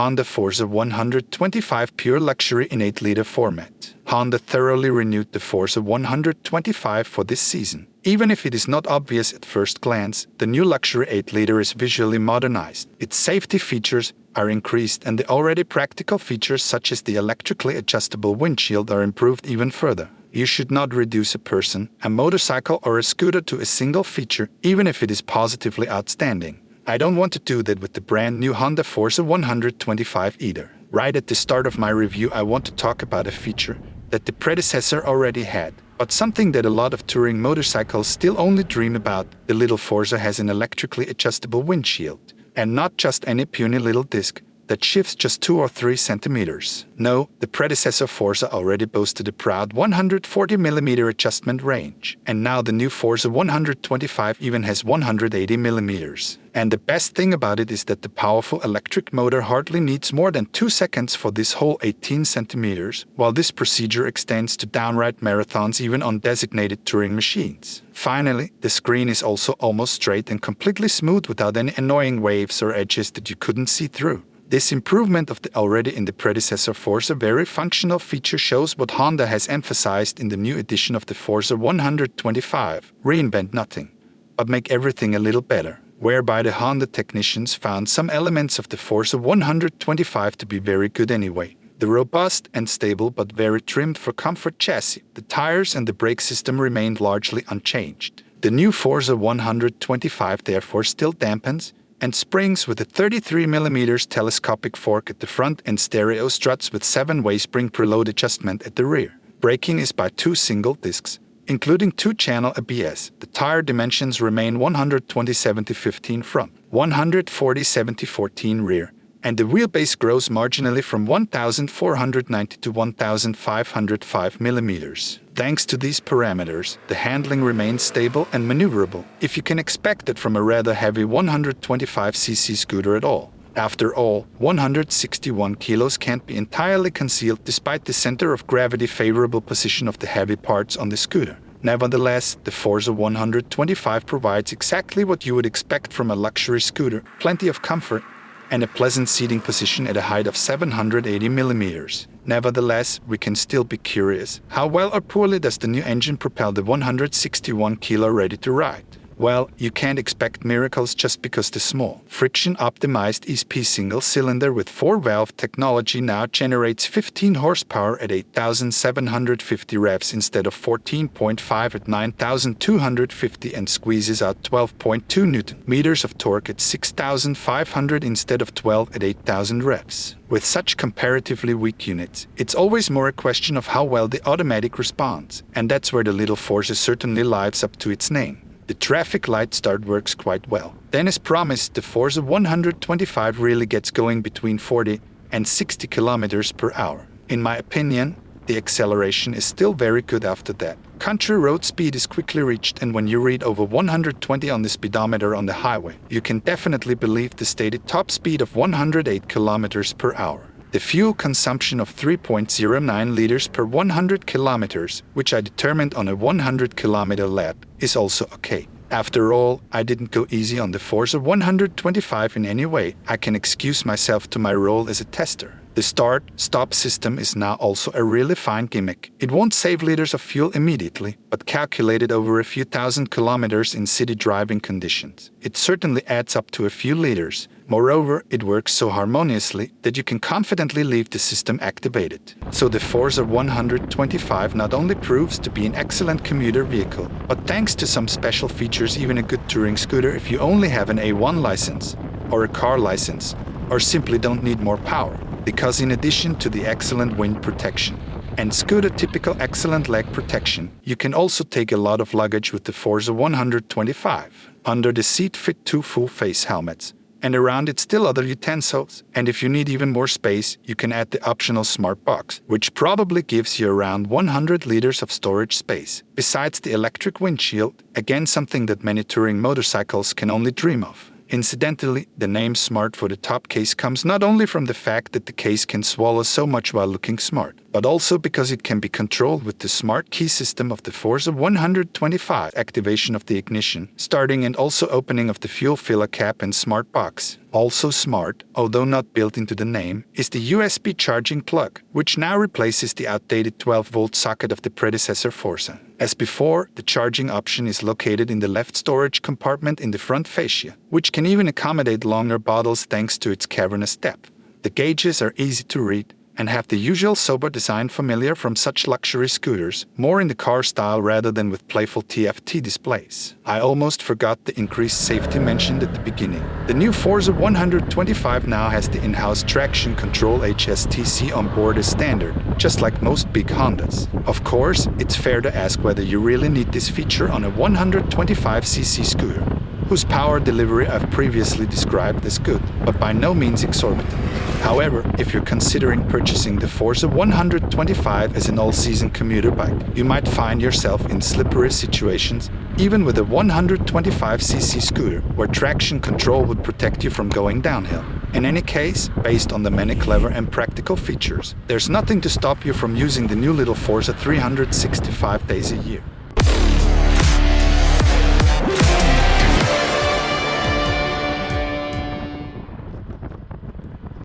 Honda Forza 125 Pure Luxury in 8-liter format. Honda thoroughly renewed the Forza 125 for this season. Even if it is not obvious at first glance, the new luxury 8-liter is visually modernized. Its safety features are increased and the already practical features such as the electrically adjustable windshield are improved even further. You should not reduce a person, a motorcycle or a scooter to a single feature, even if it is positively outstanding. I don't want to do that with the brand new Honda Forza 125 either. Right at the start of my review, I want to talk about a feature that the predecessor already had, but something that a lot of touring motorcycles still only dream about. The little Forza has an electrically adjustable windshield, and not just any puny little disc that shifts just 2 or 3 centimeters. No, the predecessor Forza already boasted a proud 140mm adjustment range, and now the new Forza 125 even has 180mm. And the best thing about it is that the powerful electric motor hardly needs more than 2 seconds for this whole 18 centimeters, while this procedure extends to downright marathons even on designated touring machines. Finally, the screen is also almost straight and completely smooth without any annoying waves or edges that you couldn't see through. This improvement of the already in the predecessor Forza very functional feature shows what Honda has emphasized in the new edition of the Forza 125. Reinvent nothing, but make everything a little better, whereby the Honda technicians found some elements of the Forza 125 to be very good anyway. The robust and stable but very trimmed for comfort chassis, the tires and the brake system remained largely unchanged. The new Forza 125 therefore still dampens and springs with a 33mm telescopic fork at the front and stereo struts with 7-way spring preload adjustment at the rear. Braking is by 2 single discs, including 2-channel ABS. The tire dimensions remain 120/70/15 front, 140/70/14 rear, and the wheelbase grows marginally from 1,490 to 1,505mm. Thanks to these parameters, the handling remains stable and maneuverable, if you can expect it from a rather heavy 125cc scooter at all. After all, 161 kilos can't be entirely concealed despite the center of gravity favorable position of the heavy parts on the scooter. Nevertheless, the Forza 125 provides exactly what you would expect from a luxury scooter: plenty of comfort and a pleasant seating position at a height of 780mm. Nevertheless, we can still be curious, how well or poorly does the new engine propel the 161 kilo ready to ride? Well, you can't expect miracles just because the small, friction-optimized ESP single-cylinder with 4-valve technology now generates 15 horsepower at 8,750 revs instead of 14.5 at 9,250 and squeezes out 12.2 Nm of torque at 6,500 instead of 12 at 8,000 revs. With such comparatively weak units, it's always more a question of how well the automatic responds, and that's where the little Forza certainly lives up to its name. The traffic light start works quite well. Then, as promised, the Forza 125 really gets going between 40 and 60 kilometers per hour. In my opinion, the acceleration is still very good after that. Country road speed is quickly reached, and when you read over 120 on the speedometer on the highway, you can definitely believe the stated top speed of 108 kilometers per hour. The fuel consumption of 3.09 liters per 100 kilometers, which I determined on a 100-kilometer lap, is also okay. After all, I didn't go easy on the Forza 125 in any way. I can excuse myself to my role as a tester. The start-stop system is now also a really fine gimmick. It won't save liters of fuel immediately, but calculated over a few thousand kilometers in city driving conditions, it certainly adds up to a few liters. Moreover, it works so harmoniously that you can confidently leave the system activated. So the Forza 125 not only proves to be an excellent commuter vehicle, but thanks to some special features even a good touring scooter if you only have an A1 license, or a car license, or simply don't need more power. Because in addition to the excellent wind protection and scooter-typical excellent leg protection, you can also take a lot of luggage with the Forza 125. Under the seat fit 2 full-face helmets, and around it still other utensils. And if you need even more space, you can add the optional smart box, which probably gives you around 100 liters of storage space. Besides the electric windshield, again something that many touring motorcycles can only dream of. Incidentally, the name Smart for the top case comes not only from the fact that the case can swallow so much while looking smart, but also because it can be controlled with the smart key system of the Forza 125, activation of the ignition, starting and also opening of the fuel filler cap and smart box. Also smart, although not built into the name, is the USB charging plug, which now replaces the outdated 12-volt socket of the predecessor Forza. As before, the charging option is located in the left storage compartment in the front fascia, which can even accommodate longer bottles thanks to its cavernous depth. The gauges are easy to read and have the usual sober design familiar from such luxury scooters, more in the car style rather than with playful TFT displays. I almost forgot the increased safety mentioned at the beginning. The new Forza 125 now has the in-house traction control HSTC on board as standard, just like most big Hondas. Of course, it's fair to ask whether you really need this feature on a 125cc scooter, whose power delivery I've previously described as good, but by no means exorbitant. However, if you're considering purchasing the Forza 125 as an all-season commuter bike, you might find yourself in slippery situations, even with a 125cc scooter, where traction control would protect you from going downhill. In any case, based on the many clever and practical features, there's nothing to stop you from using the new little Forza 365 days a year.